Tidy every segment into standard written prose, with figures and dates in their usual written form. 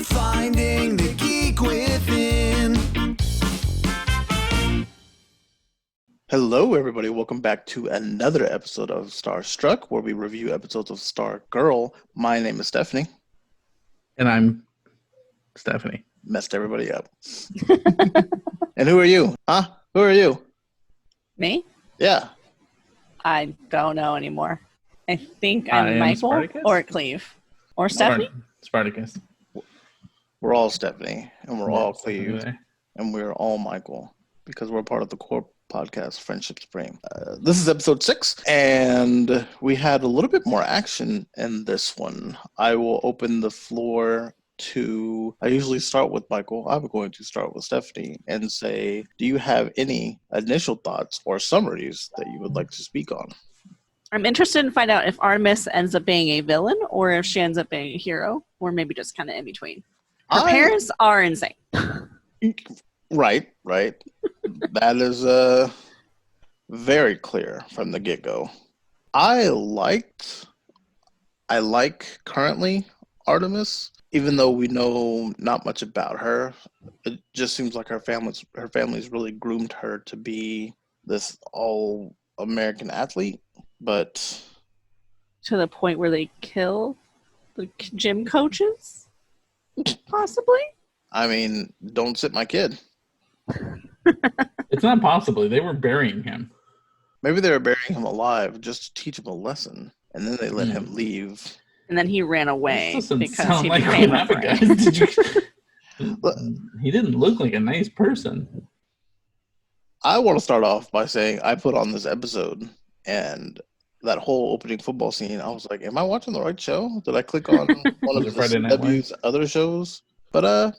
Finding the geek within. Hello, everybody. Welcome back to another episode of Starstruck, where we review episodes of Stargirl. My name is Stephanie. And I'm Stephanie. Messed everybody up. And who are you? Huh? Who are you? Me? Yeah. I don't know anymore. I think I'm I am Michael Spartacus? or Cleve. Or Stephanie? Spartacus. We're all Stephanie, and we're all Stephanie Cleve, there. and we're all Michael, because we're part of the core podcast, Friendship Supreme. This is episode 6, and we had a little bit more action in this one. I will open the floor to, I usually start with Michael. I'm going to start with Stephanie and say, do you have any initial thoughts or summaries that you would like to speak on? I'm interested in find out if Artemis ends up being a villain or if she ends up being a hero, or maybe just kind of in between. Her parents are insane. Right. That is very clear from the get-go. I like currently Artemis, even though we know not much about her. It just seems like her family's really groomed her to be this all-American athlete, but To the point where they kill the gym coaches? Possibly? I mean, don't sit my kid. It's not possibly. They were burying him. Maybe they were burying him alive just to teach him a lesson, and then they let him leave. And then he ran away This doesn't because sound he like became what a happened, friend. guys. He didn't look like a nice person. I want to start off by saying I put on this episode, and that whole opening football scene, I was like, am I watching the right show? Did I click on one of Was it Friday Night CW's other shows? But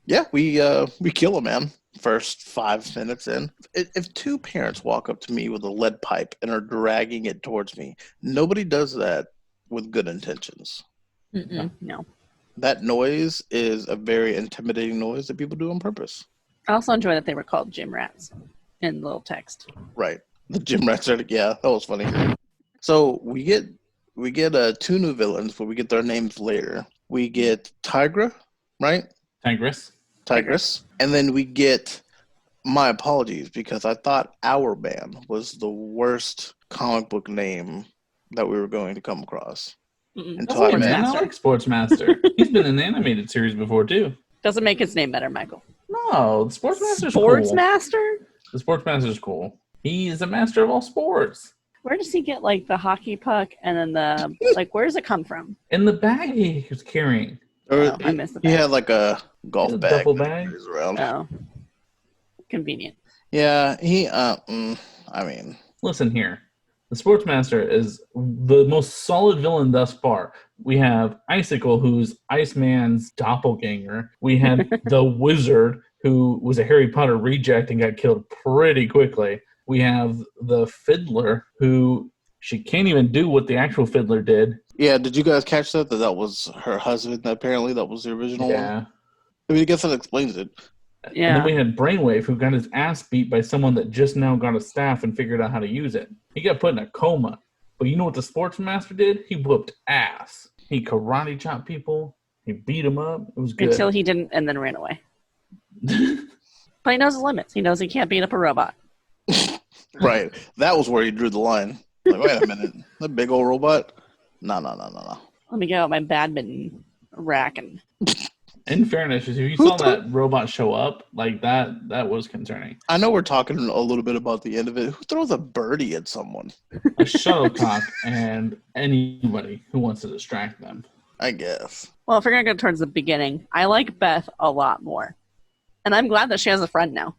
yeah, we kill a man first 5 minutes in. If two parents walk up to me with a lead pipe and are dragging it towards me, nobody does that with good intentions. No. That noise is a very intimidating noise that people do on purpose. I also enjoy that they were called gym rats in little text. Right. The gym rats are, yeah, that was funny. So we get two new villains, but we get their names later. We get Tigra, right? Tigress. And then we get, my apologies, because I thought Our Man was the worst comic book name that we were going to come across. Until I met I like Sportsmaster. He's been in an animated series before, too. Doesn't make his name better, Michael. No, the Sportsmaster's Sportsmaster? cool. The Sportsmaster's cool. He is a master of all sports. Where does he get, like, the hockey puck and then the, like, where does it come from? In the bag he was carrying. I missed the He bag. had like a golf bag. Duffel that he bag? carries around. Oh. Convenient. Yeah, I mean, Listen here. The Sportsmaster is the most solid villain thus far. We have Icicle, who's Iceman's doppelganger. We had the Wizard, who was a Harry Potter reject and got killed pretty quickly. We have the Fiddler, who she can't even do what the actual Fiddler did. yeah, did you guys catch that was her husband? Apparently that was the original one. Yeah. I mean, I guess that explains it. Yeah. And then we had Brainwave, who got his ass beat by someone that just now got a staff and figured out how to use it. He got put in a coma. But you know what the Sportsmaster did? He whooped ass. He karate chopped people. He beat them up. It was good. Until he didn't and then ran away. But he knows his limits. He knows he can't beat up a robot. Right. That was where he drew the line. Like, wait a minute. That big old robot? No. Let me get out my badminton rack and In fairness, if you saw that robot show up, like that was concerning. I know we're talking a little bit about the end of it. Who throws a birdie at someone? A shuttlecock and anybody who wants to distract them. I guess. well, if we're gonna go towards the beginning, I like Beth a lot more. And I'm glad that she has a friend now.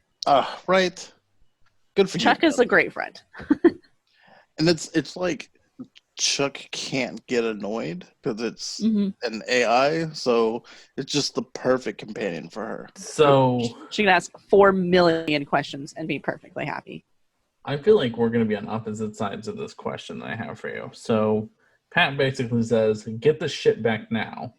Right. Good for Chuck you. is a great friend. And it's like Chuck can't get annoyed because it's Mm-hmm. an AI, so it's just the perfect companion for her. So She can ask 4 million questions and be perfectly happy. I feel like we're going to be on opposite sides of this question that I have for you. So Pat basically says, get the shit back now.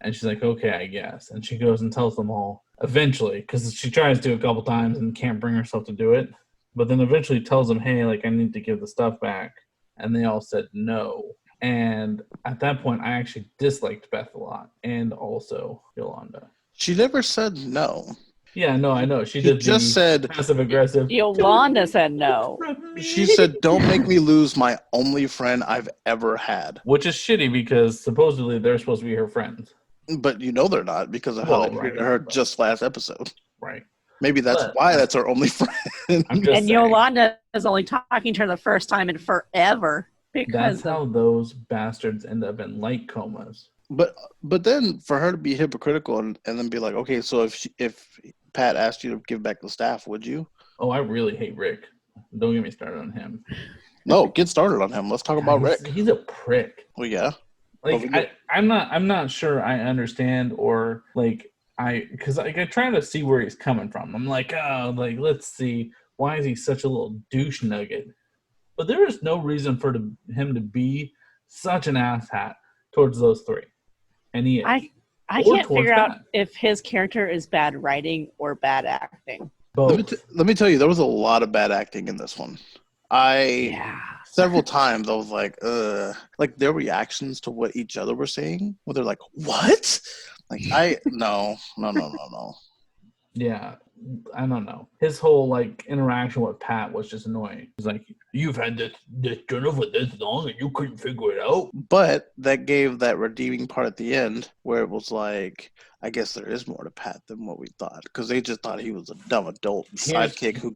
And she's like, okay, I guess. And she goes and tells them all eventually, because she tries to a couple times and can't bring herself to do it. But then eventually tells them, hey, like, I need to give the stuff back. And they all said no. And at that point, I actually disliked Beth a lot, and also Yolanda. She never said no. Yeah, no, I know. She just said passive aggressive. Yolanda said no. She said, "Don't make me lose my only friend I've ever had." Which is shitty because supposedly they're supposed to be her friends. But they're not because of how they treated her just last episode. Right. Maybe that's why that's her only friend. I'm just saying. Yolanda is only talking to her the first time in forever. That's how those bastards end up in light comas. But then for her to be hypocritical and then be like, okay, so if Pat asked you to give back the staff, would you? Oh, I really hate Rick. Don't get me started on him. No, get started on him. Let's talk about Rick. He's a prick. Well, yeah. Like I'm not sure I understand or because I try to see where he's coming from. I'm like, let's see, why is he such a little douche nugget? But there is no reason for him to be such an asshat towards those three, and he is. I can't figure out if his character is bad writing or bad acting. Both. Let me tell you, there was a lot of bad acting in this one. Several times I was like, like their reactions to what each other were saying, where they're like, what? Like no. Yeah, I don't know. His whole interaction with Pat was just annoying. He's like, you've had this journal for this long and you couldn't figure it out. But that gave that redeeming part at the end where it was like, I guess there is more to Pat than what we thought, because they just thought he was a dumb adult sidekick who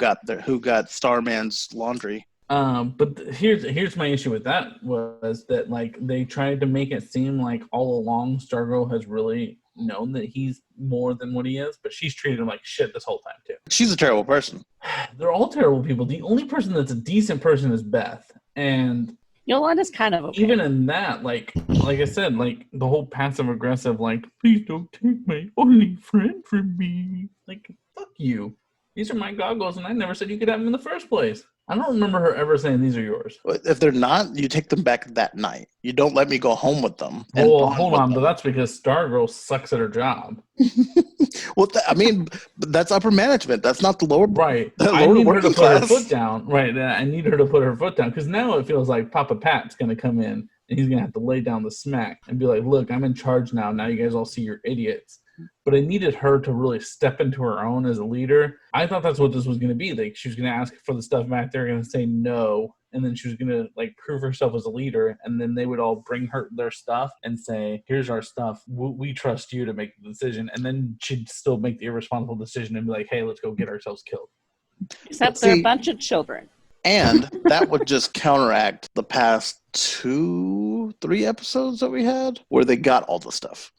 got Starman's laundry. But here's my issue with that was that they tried to make it seem like all along Stargirl has really known that he's more than what he is, but she's treated him like shit this whole time too. She's a terrible person. They're all terrible people. The only person that's a decent person is Beth, and Yolanda's kind of okay. Even in that, like I said, the whole passive aggressive, please don't take my only friend from me. Fuck you. These are my goggles, and I never said you could have them in the first place. I don't remember her ever saying these are yours. If they're not, you take them back that night. You don't let me go home with them. Well, hold on, but that's because Stargirl sucks at her job. Well, that's upper management. That's not the lower. Right. I need her to put her foot down. Right. I need her to put her foot down because now it feels like Papa Pat's going to come in and he's going to have to lay down the smack and be like, look, I'm in charge now. Now you guys all see you're idiots. But I needed her to really step into her own as a leader. I thought that's what this was going to be. She was going to ask for the stuff back. They're going to say no. And then she was going to prove herself as a leader. And then they would all bring her their stuff and say, here's our stuff. We trust you to make the decision. And then she'd still make the irresponsible decision and be like, hey, let's go get ourselves killed. Except they're a bunch of children. And that would just counteract the past 2-3 episodes that we had where they got all the stuff.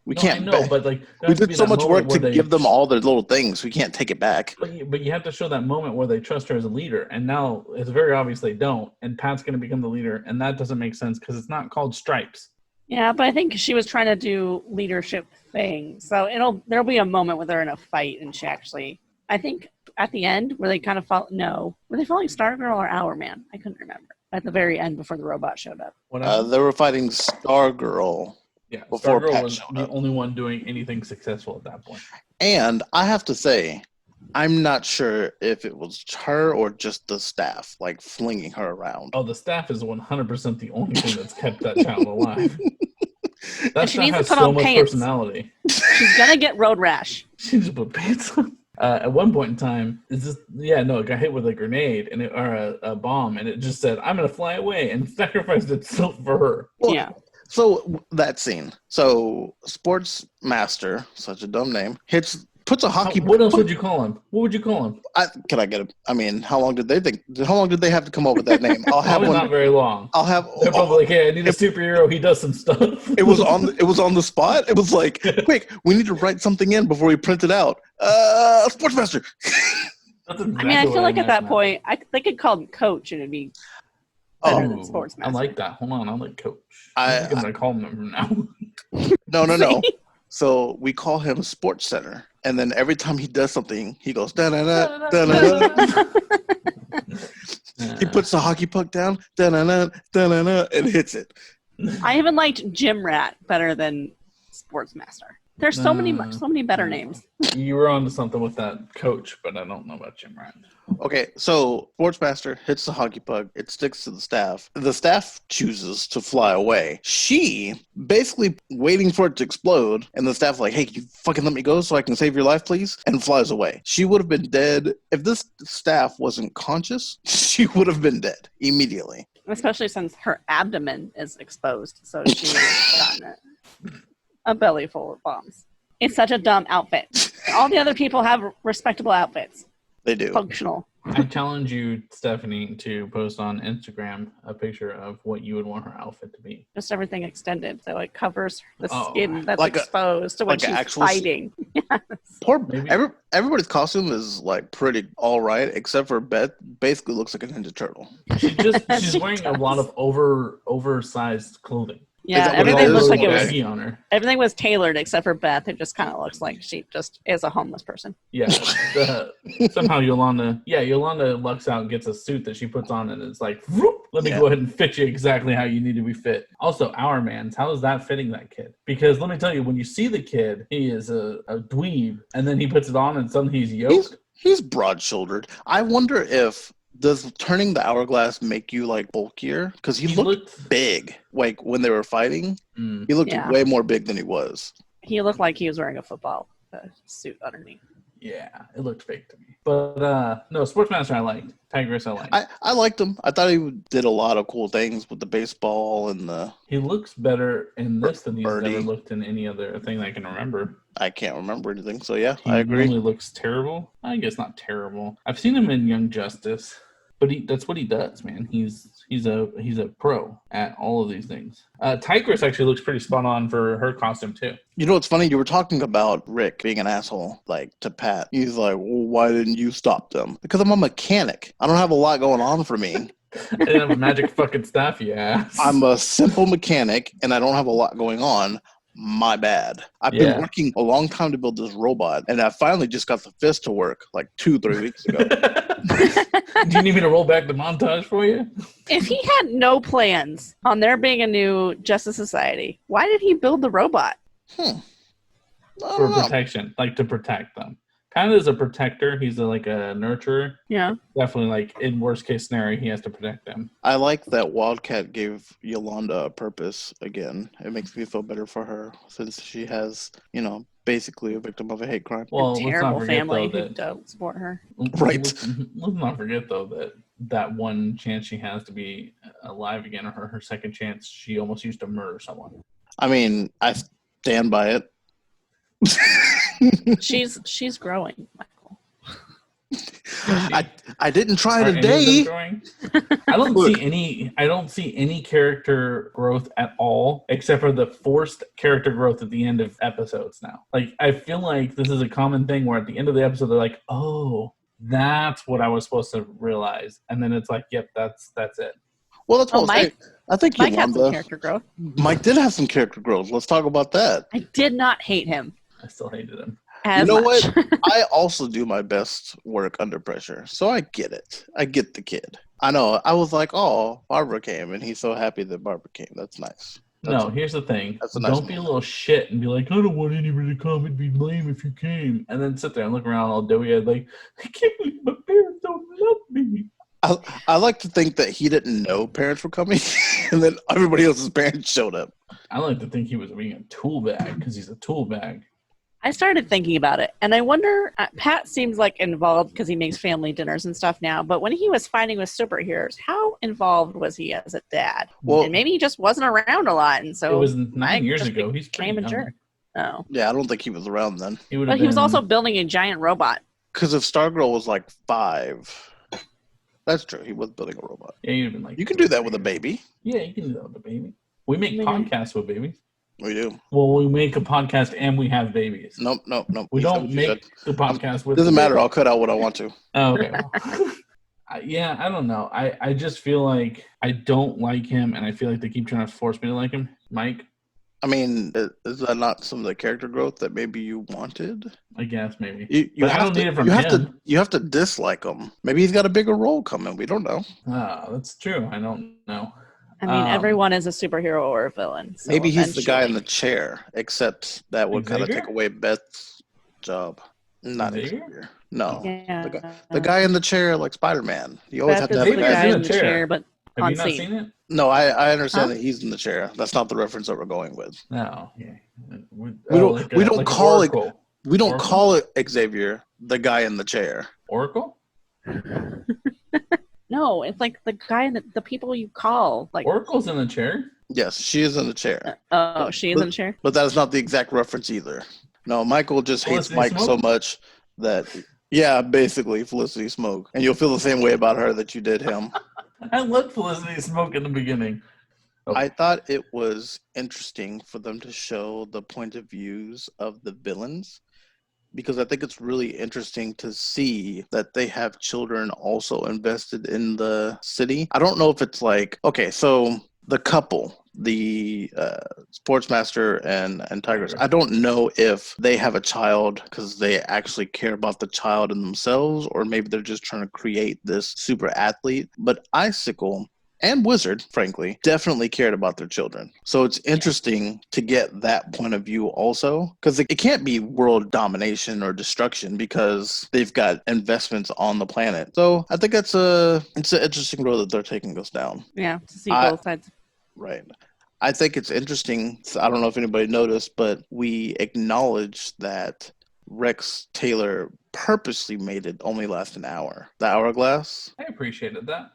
We can't. No, but we did so much work to give them all their little things. We can't take it back. But you have to show that moment where they trust her as a leader, and now it's very obvious they don't. And Pat's going to become the leader, and that doesn't make sense because it's not called Stripes. Yeah, but I think she was trying to do leadership things, so there'll be a moment where they're in a fight, and she actually, I think, at the end where they kind of were they following Stargirl or Hourman? I couldn't remember. At the very end before the robot showed up. They were fighting Stargirl. Yeah, Stargirl was the only one doing anything successful at that point. And I have to say, I'm not sure if it was her or just the staff, flinging her around. Oh, the staff is 100% the only thing that's kept that child alive. That she needs has to put so on much pants. Personality. She's gonna get road rash. She needs to put pants on. At one point in time, it got hit with a grenade or a bomb, and it just said, "I'm gonna fly away," and sacrificed itself for her. Well, yeah. So that scene. So Sports Master, such a dumb name, puts a hockey. What else would you call him? What would you call him? Can I get him? I mean, how long did they have to come up with that name? I'll have one. Not very long. I'll have. They're probably like, hey, I need a superhero. He does some stuff. It was on the spot. It was like, quick, we need to write something in before we print it out. Sports Master. Exactly I feel like at that point, they could call him Coach, and it'd be better than Sports Master. I like that. Hold on, I like Coach. I think I'm gonna call him from now. No. So we call him Sports Center, and then every time he does something, he goes da da da da da. He puts the hockey puck down, da da da da da, and hits it. I even liked Gym Rat better than Sports Master. There's so many better names. You were onto something with that coach, but I don't know about Jim Ryan. Okay, so Sportsmaster hits the hockey puck. It sticks to the staff. The staff chooses to fly away. She basically waiting for it to explode, and the staff like, hey, can you fucking let me go so I can save your life, please? And flies away. She would have been dead. If this staff wasn't conscious, she would have been dead immediately. Especially since her abdomen is exposed, so she would have gotten it. A belly full of bombs. It's such a dumb outfit. All the other people have respectable outfits. They do. Functional. I challenge you, Stephanie, to post on Instagram a picture of what you would want her outfit to be. Just everything extended, so it covers the skin that's like exposed to what she's fighting. Everybody's costume is like pretty all right, except for Beth. Basically, looks like a Ninja Turtle. She's wearing a lot of oversized clothing. Yeah, everything looks like it was. On her. Everything was tailored except for Beth. It just kind of looks like she just is a homeless person. Yeah. Somehow Yolanda lucks out and gets a suit that she puts on, and it's like, let me go ahead and fit you exactly how you need to be fit. Also, Our Man's, how is that fitting that kid? Because let me tell you, when you see the kid, he is a dweeb, and then he puts it on, and suddenly he's yoked. He's broad-shouldered. I wonder if. Does turning the hourglass make you like bulkier? Because he looked big. Like when they were fighting, he looked way more big than he was. He looked like he was wearing a football suit underneath. Yeah, it looked fake to me. But no, Sportsmaster I liked. Tigress I liked. I liked him. I thought he did a lot of cool things with the baseball and the. He looks better in this than he's ever looked in any other thing I can remember. I can't remember anything, so yeah, I agree. He really looks terrible. I guess not terrible. I've seen him in Young Justice, but that's what he does, man. He's a pro at all of these things. Tigress actually looks pretty spot on for her costume too. You know what's funny? You were talking about Rick being an asshole, like to Pat. He's like, well, why didn't you stop them? Because I'm a mechanic. I don't have a lot going on for me. I didn't have a magic fucking staff, you ass. I'm a simple mechanic, and I don't have a lot going on. My bad. I've been working a long time to build this robot, and I finally just got the fist to work like 2-3 weeks ago. Do you need me to roll back the montage for you? If he had no plans on there being a new Justice Society, why did he build the robot? For protection, like to protect them. Kind of as a protector, he's like a nurturer. Yeah. Definitely, like in worst case scenario, he has to protect them. I like that Wildcat gave Yolanda a purpose again. It makes me feel better for her since she has, basically a victim of a hate crime. Well, terrible family who don't support her. Right. Let's not forget though that one chance she has to be alive again, or her second chance, she almost used to murder someone. I mean, I stand by it. She's growing, Michael. I didn't try today. I don't see any character growth at all, except for the forced character growth at the end of episodes now. Like, I feel like this is a common thing where at the end of the episode they're like, oh, that's what I was supposed to realize, and then it's like, yep, that's it. Well, that's what I think Mike had some character growth. Mike did have some character growth. Let's talk about that. I did not hate him. I still hated him. You know what? I also do my best work under pressure, so I get it. I get the kid. I know. I was like, oh, Barbara came, and he's so happy that Barbara came. That's nice. Here's the thing. Don't be a little shit and be like, I don't want anybody to come. It'd be lame if you came. And then sit there and look around all doughy-eyed like, I can't believe my parents don't love me. I like to think that he didn't know parents were coming, and then everybody else's parents showed up. I like to think he was being a tool bag because he's a tool bag. I started thinking about it, and I wonder, Pat seems like involved because he makes family dinners and stuff now, but when he was fighting with superheroes, how involved was he as a dad? Well, and maybe he just wasn't around a lot, and so... It was 9 years ago. He's became a jerk. Oh. Yeah, I don't think he was around then. But he was also building a giant robot. Because if Stargirl was like 5... That's true. He was building a robot. Yeah, you'd have been like... You can do that with a baby. Yeah, you can do that with a baby. We make podcasts with babies. We do. Well, we make a podcast and we have babies. Nope. We don't make the podcast with... Doesn't matter. I'll cut out what I want to. Oh, okay. Yeah, I don't know. I just feel like I don't like him, and I feel like they keep trying to force me to like him. Mike? I mean, is that not some of the character growth that maybe you wanted? I guess maybe. I don't need it from him. You have to dislike him. Maybe he's got a bigger role coming. We don't know. That's true. I don't know. I mean, everyone is a superhero or a villain. So maybe he's the guy in eventually- the chair, except that would kind of Xavier? take away Beth's job. Not Xavier? Xavier. No. Yeah. The guy in the chair, like Spider-Man. You always have Beth to is have the a Xavier's guy in in the the chair. chair, but Have on you not scene. seen it? No, I understand Huh? that he's in the chair. That's not the reference that we're going with. No. Yeah. We don't like call it. Oracle. We don't Oracle? call it Xavier, the guy in the chair. Oracle? No, it's like the guy in the people you call. Like, Oracle's in the chair? Yes, she is in the chair. oh, she is in the chair. But that is not the exact reference either. No, Michael just hates Felicity Mike so Smoke? much that, yeah, basically Felicity Smoke. And you'll feel the same way about her that you did him. I loved Felicity Smoke in the beginning. Oh. I thought it was interesting for them to show the point of views of the villains, because I think it's really interesting to see that they have children also invested in the city. I don't know if it's like, okay, so the couple, the Sportsmaster and Tigers, I don't know if they have a child because they actually care about the child in themselves, or maybe they're just trying to create this super athlete. But Icicle and Wizard, frankly, definitely cared about their children. So it's interesting to get that point of view also, because it can't be world domination or destruction because they've got investments on the planet. So I think it's an interesting road that they're taking us down. Yeah, to see both sides. Right. I think it's interesting. I don't know if anybody noticed, but we acknowledge that Rex Taylor purposely made it only last an hour. The hourglass. I appreciated that.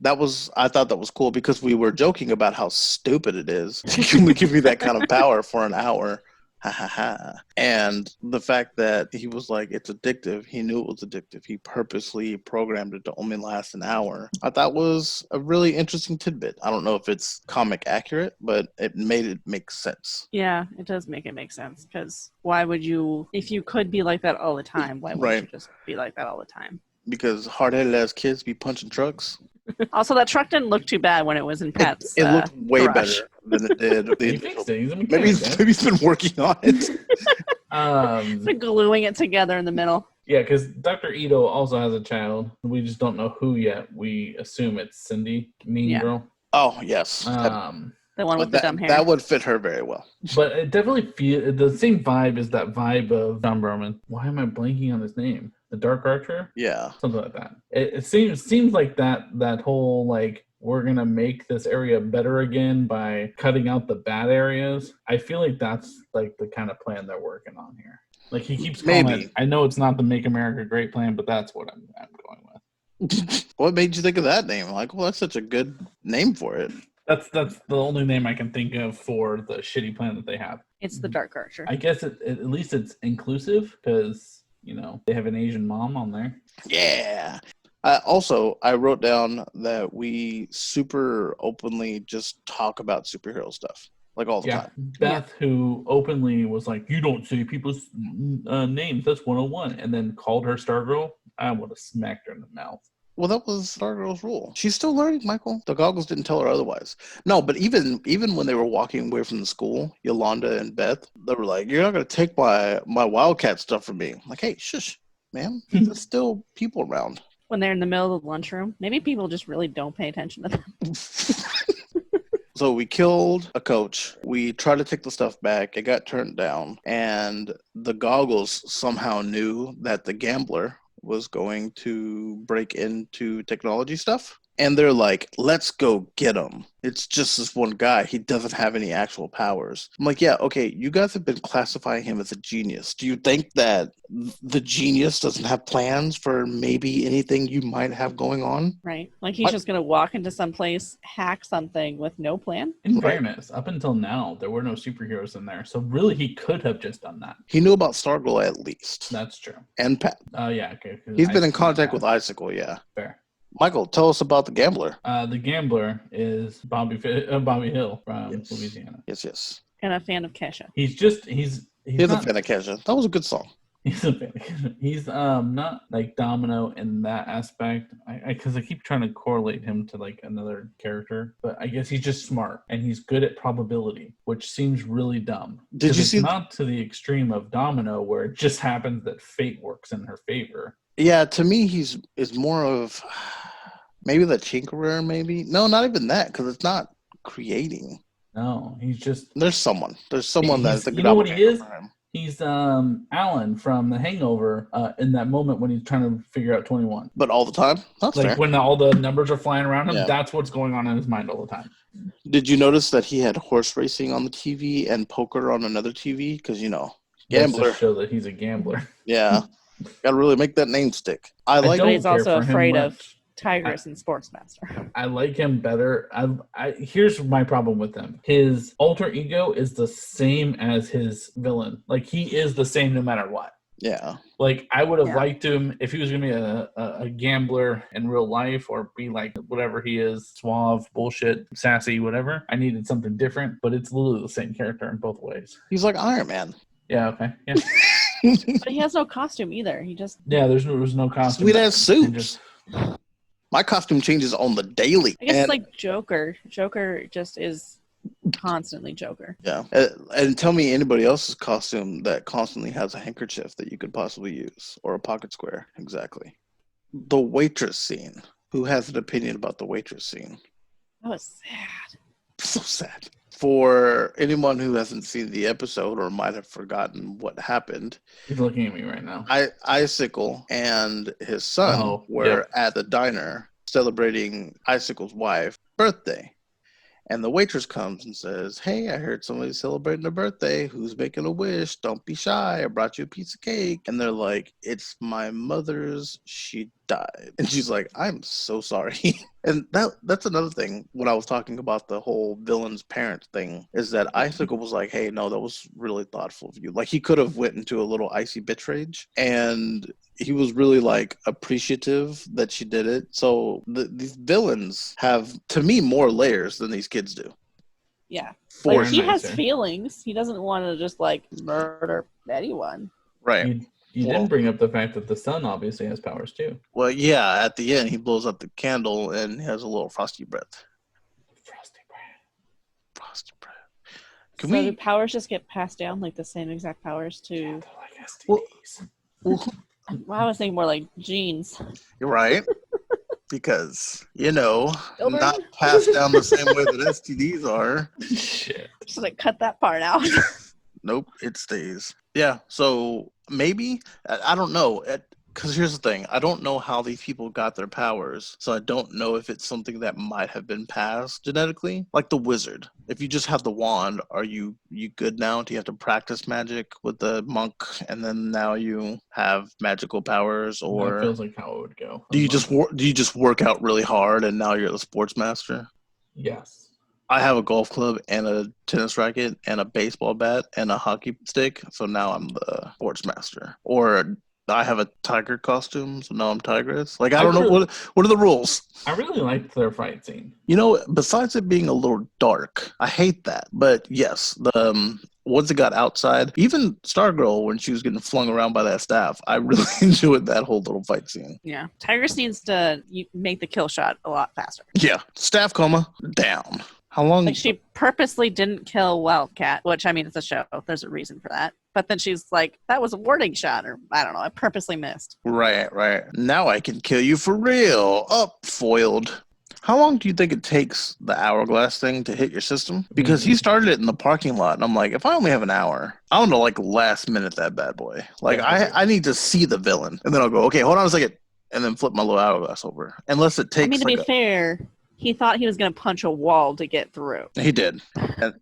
I thought that was cool because we were joking about how stupid it is to only give me that kind of power for an hour. Ha ha ha. And the fact that he was like, it's addictive. He knew it was addictive. He purposely programmed it to only last an hour. I thought was a really interesting tidbit. I don't know if it's comic accurate, but it made it make sense. Yeah, it does make it make sense, because why would you, if you could be like that all the time, why wouldn't you just be like that all the time? Because hard-headed ass kids be punching trucks. Also, that truck didn't look too bad when it was in Pat's. It looked way garage. better than it did. He fixed it. He's a mechanic, Maybe man. he's been working on it. It's like gluing it together in the middle. Yeah, because Dr. Ito also has a child. We just don't know who yet. We assume it's Cindy, Mean Girl. Oh, yes. The one with the dumb hair. That would fit her very well. But it definitely feels the same vibe as that vibe of John Berman. Why am I blanking on his name? The Dark Archer? Yeah. Something like that. It seems like that whole, like, we're going to make this area better again by cutting out the bad areas. I feel like that's, like, the kind of plan they're working on here. Like, he keeps calling it, I know it's not the Make America Great plan, but that's what I'm going with. What made you think of that name? Like, well, that's such a good name for it. That's the only name I can think of for the shitty plan that they have. It's the Dark Archer. I guess at least it's inclusive because, they have an Asian mom on there. Yeah. Also, I wrote down that we super openly just talk about superhero stuff, like all the time. Beth, who openly was like, you don't say people's names, that's 101, and then called her Stargirl, I would have smacked her in the mouth. Well, that was Stargirl's rule. She's still learning, Michael. The goggles didn't tell her otherwise. No, but even when they were walking away from the school, Yolanda and Beth, they were like, you're not going to take my Wildcat stuff from me. I'm like, hey, shush, ma'am. There's still people around. When they're in the middle of the lunchroom, maybe people just really don't pay attention to them. So we killed a coach. We tried to take the stuff back. It got turned down. And the goggles somehow knew that the gambler was going to break into technology stuff. And they're like, let's go get him. It's just this one guy. He doesn't have any actual powers. I'm like, yeah, okay, you guys have been classifying him as a genius. Do you think that the genius doesn't have plans for maybe anything you might have going on? Right. Like he's just going to walk into some place, hack something with no plan? In fairness, up until now, there were no superheroes in there. So really, he could have just done that. He knew about Stargirl at least. That's true. And Pat. Yeah, okay. He's been in contact with Icicle, yeah. Fair. Michael, tell us about the gambler. The gambler is Bobby Hill from Louisiana. Yes. And a fan of Kesha. He's a fan of Kesha. That was a good song. He's a fan of Kesha. He's not like Domino in that aspect. Because I keep trying to correlate him to like another character, but I guess he's just smart and he's good at probability, which seems really dumb. Did you see? Not to the extreme of Domino, where it just happens that fate works in her favor. Yeah, to me, is more of maybe the tinkerer. Maybe no, not even that, because it's not creating. No, he's just. There's someone that's the you know what he is? for him. He's Alan from The Hangover in that moment when he's trying to figure out 21. But all the time? That's like fair. when all the numbers are flying around him, Yeah. that's what's going on in his mind all the time. Did you notice that he had horse racing on the TV and poker on another TV? Because, gambler. That's to show that he's a gambler. Yeah. Got to really make that name stick. don't But he's care also for him afraid of much. Tigress and Sportsmaster. I like him better. Here's my problem with him. His alter ego is the same as his villain. Like, he is the same no matter what. Yeah. Like, I would have liked him if he was going to be a gambler in real life or be like whatever he is, suave, bullshit, sassy, whatever. I needed something different, but it's literally the same character in both ways. He's like Iron Man. Yeah, okay. Yeah. But he has no costume either. He just... Yeah, there's no costume. Sweet ass suits. My costume changes on the daily. I guess it's like Joker. Joker just is constantly Joker. Yeah. And tell me anybody else's costume that constantly has a handkerchief that you could possibly use or a pocket square. Exactly. The waitress scene. Who has an opinion about the waitress scene? That was sad. So sad. For anyone who hasn't seen the episode or might have forgotten what happened, He's looking at me right now. Icicle and his son were at the diner celebrating Icicle's wife's birthday. And the waitress comes and says, "Hey, I heard somebody's celebrating a birthday. Who's making a wish? Don't be shy. I brought you a piece of cake." And they're like, "It's my mother's. She died." And she's like, "I'm so sorry." And that's another thing when I was talking about the whole villain's parent thing, is that Icicle was like, "Hey, no, that was really thoughtful of you." Like, he could have went into a little icy bitch rage, and he was really like appreciative that she did it. So these villains have, to me, more layers than these kids do. Yeah. For Like, he has feelings. He doesn't want to just like murder anyone. Right. You didn't bring up the fact that the son obviously has powers too. Well, yeah, at the end, he blows up the candle and has a little frosty breath. Frosty breath. So do powers just get passed down, like the same exact powers to... Yeah, they're like STDs. Well, I was thinking more like genes. You're right. Because, not passed down the same way that STDs are. Shit. Should I cut that part out? Nope, it stays. Yeah, so maybe, I don't know. Because here's the thing. I don't know how these people got their powers, so I don't know if it's something that might have been passed genetically. Like the wizard. If you just have the wand, are you good now? Do you have to practice magic with the monk, and then now you have magical powers? Or that feels like how it would go. do you just work out really hard, and now you're the sports master? Yes. I have a golf club and a tennis racket and a baseball bat and a hockey stick, so now I'm the sports master. Or I have a tiger costume, so now I'm Tigress. Like, I don't know, what are the rules? I really liked their fight scene. Besides it being a little dark, I hate that. But yes, the once it got outside, even Stargirl, when she was getting flung around by that staff, I really enjoyed that whole little fight scene. Yeah. Tigress needs to make the kill shot a lot faster. Yeah. Staff coma, down. How long? Like, she purposely didn't kill Wildcat, which, I mean, it's a show. There's a reason for that. But then she's like, that was a warning shot, or I don't know. I purposely missed. Right. Now I can kill you for real. Foiled. How long do you think it takes the hourglass thing to hit your system? Because he started it in the parking lot, and I'm like, if I only have an hour, I want to, like, last minute that bad boy. Like, I need to see the villain. And then I'll go, okay, hold on a second. And then flip my little hourglass over. Unless it takes, to be fair, he thought he was going to punch a wall to get through. He did.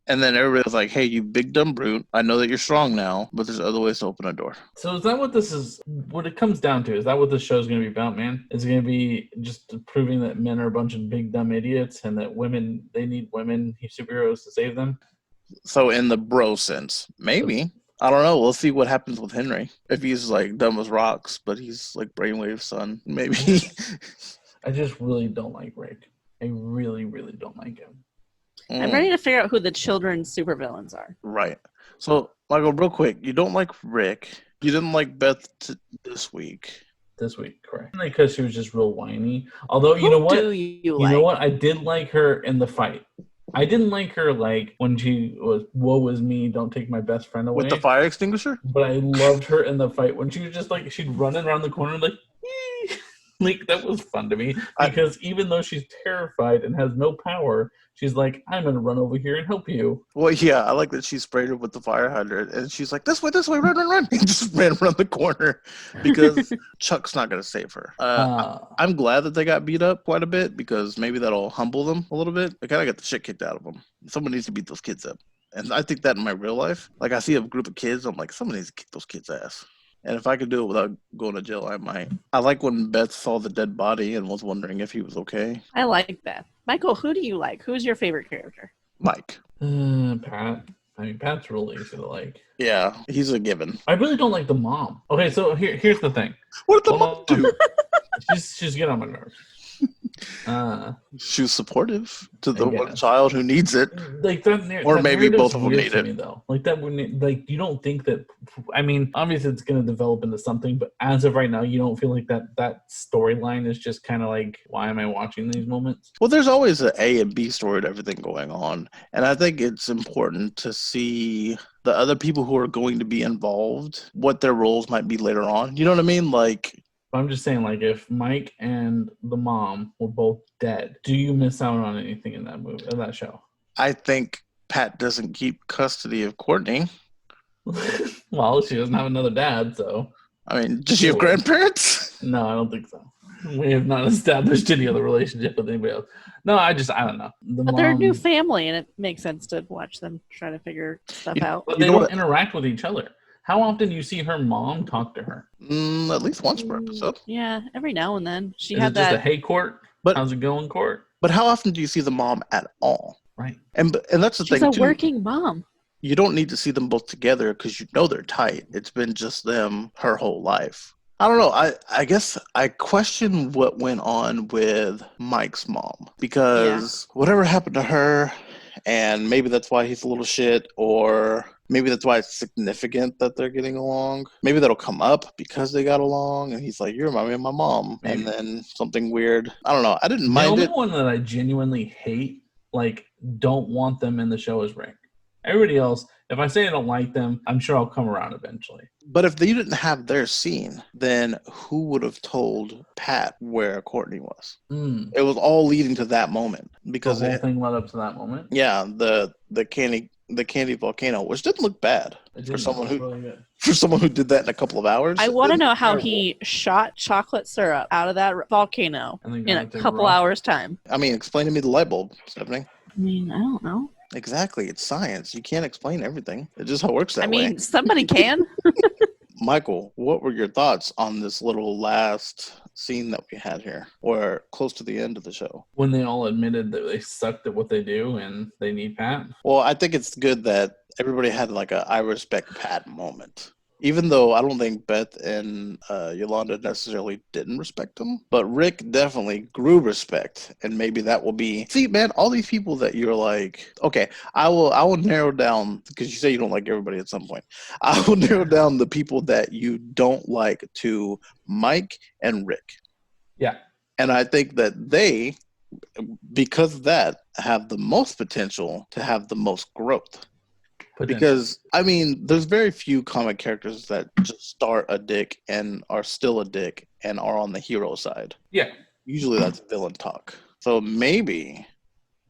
And then everybody was like, hey, you big dumb brute. I know that you're strong now, but there's other ways to open a door. So is that what it comes down to? Is that what this show is going to be about, man? Is it going to be just proving that men are a bunch of big dumb idiots and that they need women superheroes to save them? So in the bro sense, maybe. I don't know. We'll see what happens with Henry. If he's like dumb as rocks, but he's like Brainwave's son, maybe. I just really don't like Rick. I really, really don't like him. I'm ready to figure out who the children's supervillains are. Right. So, Michael, real quick, you don't like Rick. You didn't like Beth this week. This week, correct. Because she was just real whiny. Although, you know what? You know what? I did like her in the fight. I didn't like her like when she was, woe is me, don't take my best friend away. With the fire extinguisher? But I loved her in the fight when she was just like, she'd run around the corner like, like, that was fun to me because even though she's terrified and has no power, She's like, I'm going to run over here and help you. Well, yeah, I like that she sprayed her with the fire hydrant, and she's like, this way, run. And just ran around the corner because Chuck's not going to save her. I'm glad that they got beat up quite a bit because maybe that'll humble them a little bit. They kind of got the shit kicked out of them. Someone needs to beat those kids up. And I think that in my real life, like I see a group of kids, I'm like, someone needs to kick those kids' ass. And if I could do it without going to jail, I might. I like when Beth saw the dead body and was wondering if he was okay. I like that. Michael, who do you like? Who's your favorite character? Mike. Pat. I mean, Pat's really easy to like. Yeah, he's a given. I really don't like the mom. Okay, so here's the thing. What did the mom do? She's getting on my nerves. She was supportive to the one child who needs it, like that, or maybe both of them need it. Me, though. Like that, like you don't think that. I mean, obviously it's going to develop into something, but as of right now, you don't feel like that storyline is just kind of like, why am I watching these moments? Well, there's always an A and B story to everything going on, and I think it's important to see the other people who are going to be involved, what their roles might be later on. You know what I mean? Like. I'm just saying, like, if Mike and the mom were both dead, do you miss out on anything in that movie, in that show? I think Pat doesn't keep custody of Courtney. Well, she doesn't have another dad, so. I mean, does she have grandparents? No, I don't think so. We have not established any other relationship with anybody else. No, I don't know. But they're a new family, and it makes sense to watch them try to figure stuff out. But they don't interact with each other. How often do you see her mom talk to her? At least once per episode. Yeah, every now and then. She Is had it just that. a hey Court? But how's it going, Court? But how often do you see the mom at all? Right. And that's the thing too. She's a working mom. You don't need to see them both together because you know they're tight. It's been just them her whole life. I don't know. I guess I question what went on with Mike's mom because whatever happened to her, and maybe that's why he's a little shit, or maybe that's why it's significant that they're getting along. Maybe that'll come up because they got along, and he's like, "You remind me of my mom," and then something weird. I don't know. I didn't mind it. The only one that I genuinely hate, like, don't want them in the show is Rick. Everybody else, if I say I don't like them, I'm sure I'll come around eventually. But if they didn't have their scene, then who would have told Pat where Courtney was? It was all leading to that moment because the whole thing led up to that moment. Yeah, the candy volcano, which didn't look bad for someone who did that in a couple of hours. I want to know how he shot chocolate syrup out of that volcano in a couple hours' time. I mean, explain to me the light bulb, Stephanie. I mean, I don't know. Exactly. It's science. You can't explain everything. It just works that way. I mean, somebody can. Michael, what were your thoughts on this little last scene that we had here, or close to the end of the show? When they all admitted that they sucked at what they do and they need Pat? Well, I think it's good that everybody had like a I respect Pat moment. Even though I don't think Beth and Yolanda necessarily didn't respect him, but Rick definitely grew respect, and maybe that will be. See, man, all these people that you're like, okay, I will narrow down because you say you don't like everybody at some point. I will narrow down the people that you don't like to Mike and Rick. Yeah, and I think that they, because of that, have the most potential to have the most growth. Because, I mean, there's very few comic characters that just start a dick and are still a dick and are on the hero side. Yeah. Usually that's villain talk. So maybe,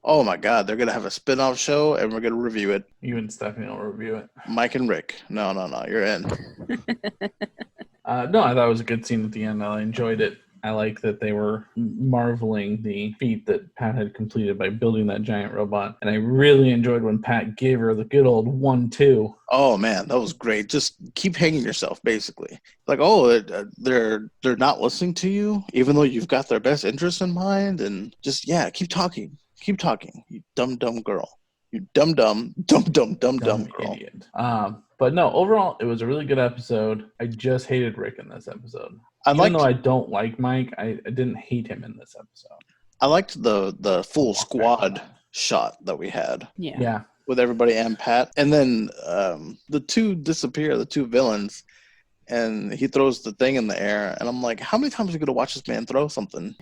oh my God, they're going to have a spin-off show and we're going to review it. You and Stephanie will review it. Mike and Rick. No, you're in. No, I thought it was a good scene at the end. I enjoyed it. I like that they were marveling the feat that Pat had completed by building that giant robot. And I really enjoyed when Pat gave her the good old 1-2. Oh, man, that was great. Just keep hanging yourself, basically. Like, oh, they're not listening to you, even though you've got their best interest in mind. And just, keep talking. Keep talking, you dumb girl. You dumb girl. Idiot. But no, overall, it was a really good episode. I just hated Rick in this episode. Even though I don't like Mike, I didn't hate him in this episode. I liked the full squad shot that we had. Yeah. With everybody and Pat. And then the two disappear, the two villains, and he throws the thing in the air. And I'm like, how many times are we going to watch this man throw something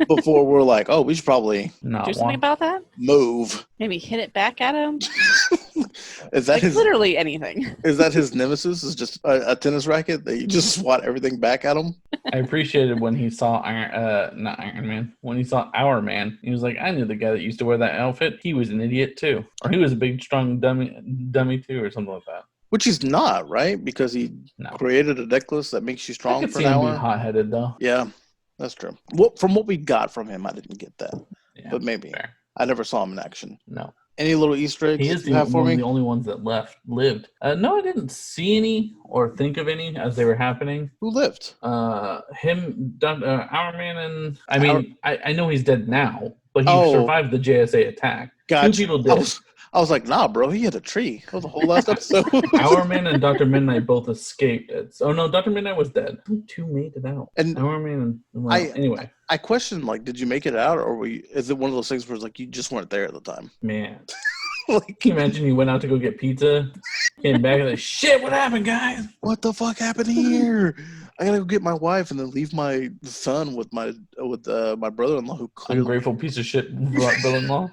before we're like, oh, we should probably do something about that? Move. Maybe hit it back at him? Is that his, literally anything? Is that his nemesis? Is just a tennis racket that you just swat everything back at him? I appreciated when he saw not Iron Man. When he saw Our Man, he was like, "I knew the guy that used to wear that outfit. He was an idiot too, or he was a big, strong dummy too, or something like that." Which he's not, right? Because he created a necklace that makes you I strong could for see an him hour. being hot-headed though. Yeah, that's true. From what we got from him, I didn't get that, but maybe fair. I never saw him in action. No. Any little Easter eggs He is you have for one me? of the only ones that lived. No, I didn't see any or think of any as they were happening. Who lived? Our Man, and I know he's dead now, but he survived the JSA attack. Gotcha. 2 people did. I was like, nah, bro, he hit a tree. That was the whole last episode. Our Man and Dr. Midnight both escaped it. Oh no, Dr. Midnight was dead. 2 made it out. And Our Man and anyway. I questioned, like, did you make it out, or is it one of those things where it's like you just weren't there at the time? Man. Like, can you imagine you went out to go get pizza, came back and like, shit, what happened, guys? What the fuck happened here? I gotta go get my wife and then leave my son with my brother-in-law who ungrateful piece of shit brother-in-law.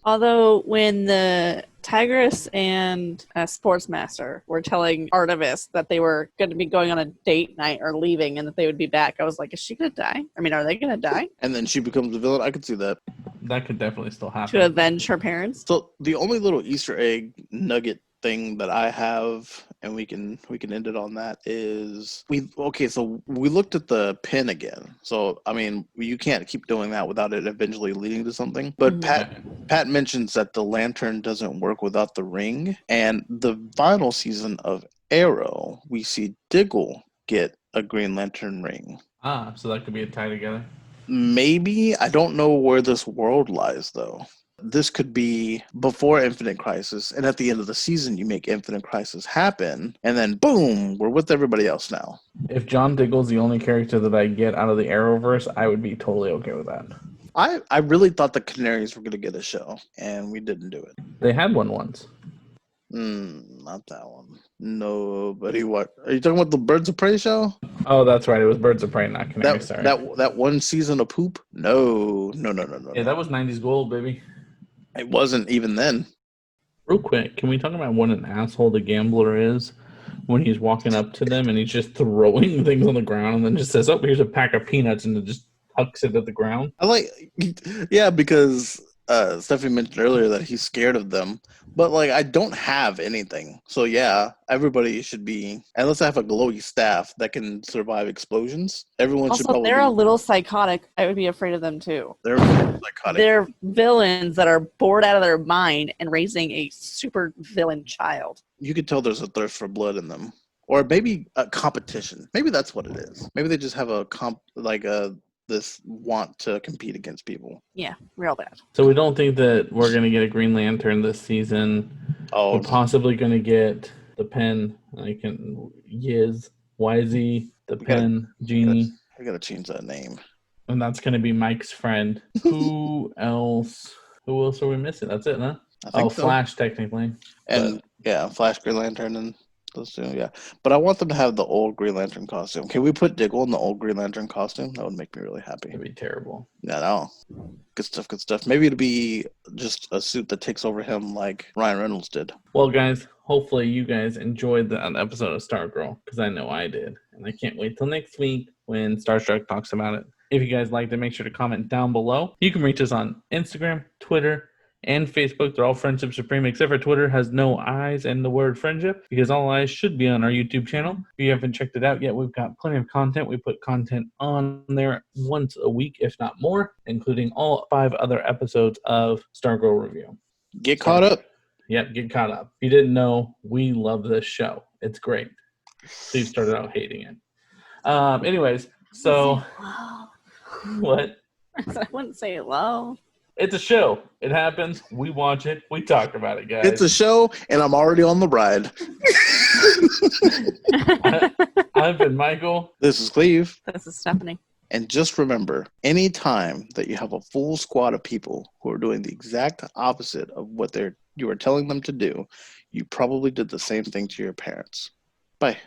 Although when the Tigress and Sportsmaster were telling Artemis that they were going to be going on a date night or leaving and that they would be back, I was like, is she going to die? I mean, are they going to die? And then she becomes the villain. I could see that. That could definitely still happen. To avenge her parents? So the only little Easter egg nugget thing that I have, and we can end it on that, is so we looked at the pin again. So I mean, you can't keep doing that without it eventually leading to something. But Pat mentions that the lantern doesn't work without the ring, and the final season of Arrow, we see Diggle get a Green Lantern ring. So that could be a tie together. Maybe. I don't know where this world lies though. This could be before Infinite Crisis, and at the end of the season, you make Infinite Crisis happen, and then boom, we're with everybody else now. If John Diggle's the only character that I get out of the Arrowverse, I would be totally okay with that. I really thought the Canaries were going to get a show, and we didn't do it. They had one once. Not that one. Nobody. What? Are you talking about the Birds of Prey show? Oh, that's right. It was Birds of Prey, not Canaries. Sorry. That one season of poop? No. Yeah, that was 90s gold, baby. It wasn't even then. Real quick, can we talk about what an asshole the gambler is when he's walking up to them and he's just throwing things on the ground and then just says, "Oh, here's a pack of peanuts," and then just hucks it at the ground? Because Stephanie mentioned earlier that he's scared of them, but like I don't have anything, so yeah, everybody should be. Unless I have a glowy staff that can survive explosions, everyone should probably. They're a little psychotic. I would be afraid of them too. They're psychotic. They're villains that are bored out of their mind and raising a super villain child. You could tell there's a thirst for blood in them, or maybe a competition. Maybe that's what it is. Maybe they just have this want to compete against people. Yeah, real bad. So we don't think that we're going to get a Green Lantern this season. We're possibly going to get the pen, YZ, the pen, Genie. I got to change that name. And that's going to be Mike's friend. Who else are we missing? That's it, huh? Flash, technically. And Flash, Green Lantern, and those two, yeah. But I want them to have the old Green Lantern costume. Can we put Diggle in the old Green Lantern costume? That would make me really happy. It'd be terrible. No. Good stuff. Maybe it'd be just a suit that takes over him like Ryan Reynolds did. Well, guys, hopefully you guys enjoyed that episode of Stargirl, because I know I did. And I can't wait till next week when Starstruck talks about it. If you guys liked it, make sure to comment down below. You can reach us on Instagram, Twitter, and Facebook. They're all Friendship Supreme, except for Twitter has no I's and the word friendship, because all eyes should be on our YouTube channel. If you haven't checked it out yet, we've got plenty of content. We put content on there once a week, if not more, including all 5 other episodes of Stargirl Review. Get caught up. Yep, get caught up. If you didn't know, we love this show. It's great. Steve started out hating it. Anyways, so what? I wouldn't say low. It's a show. It happens. We watch it. We talk about it, guys. It's a show, and I'm already on the ride. I've been Michael. This is Cleve. This is Stephanie. And just remember, any time that you have a full squad of people who are doing the exact opposite of what you are telling them to do, you probably did the same thing to your parents. Bye.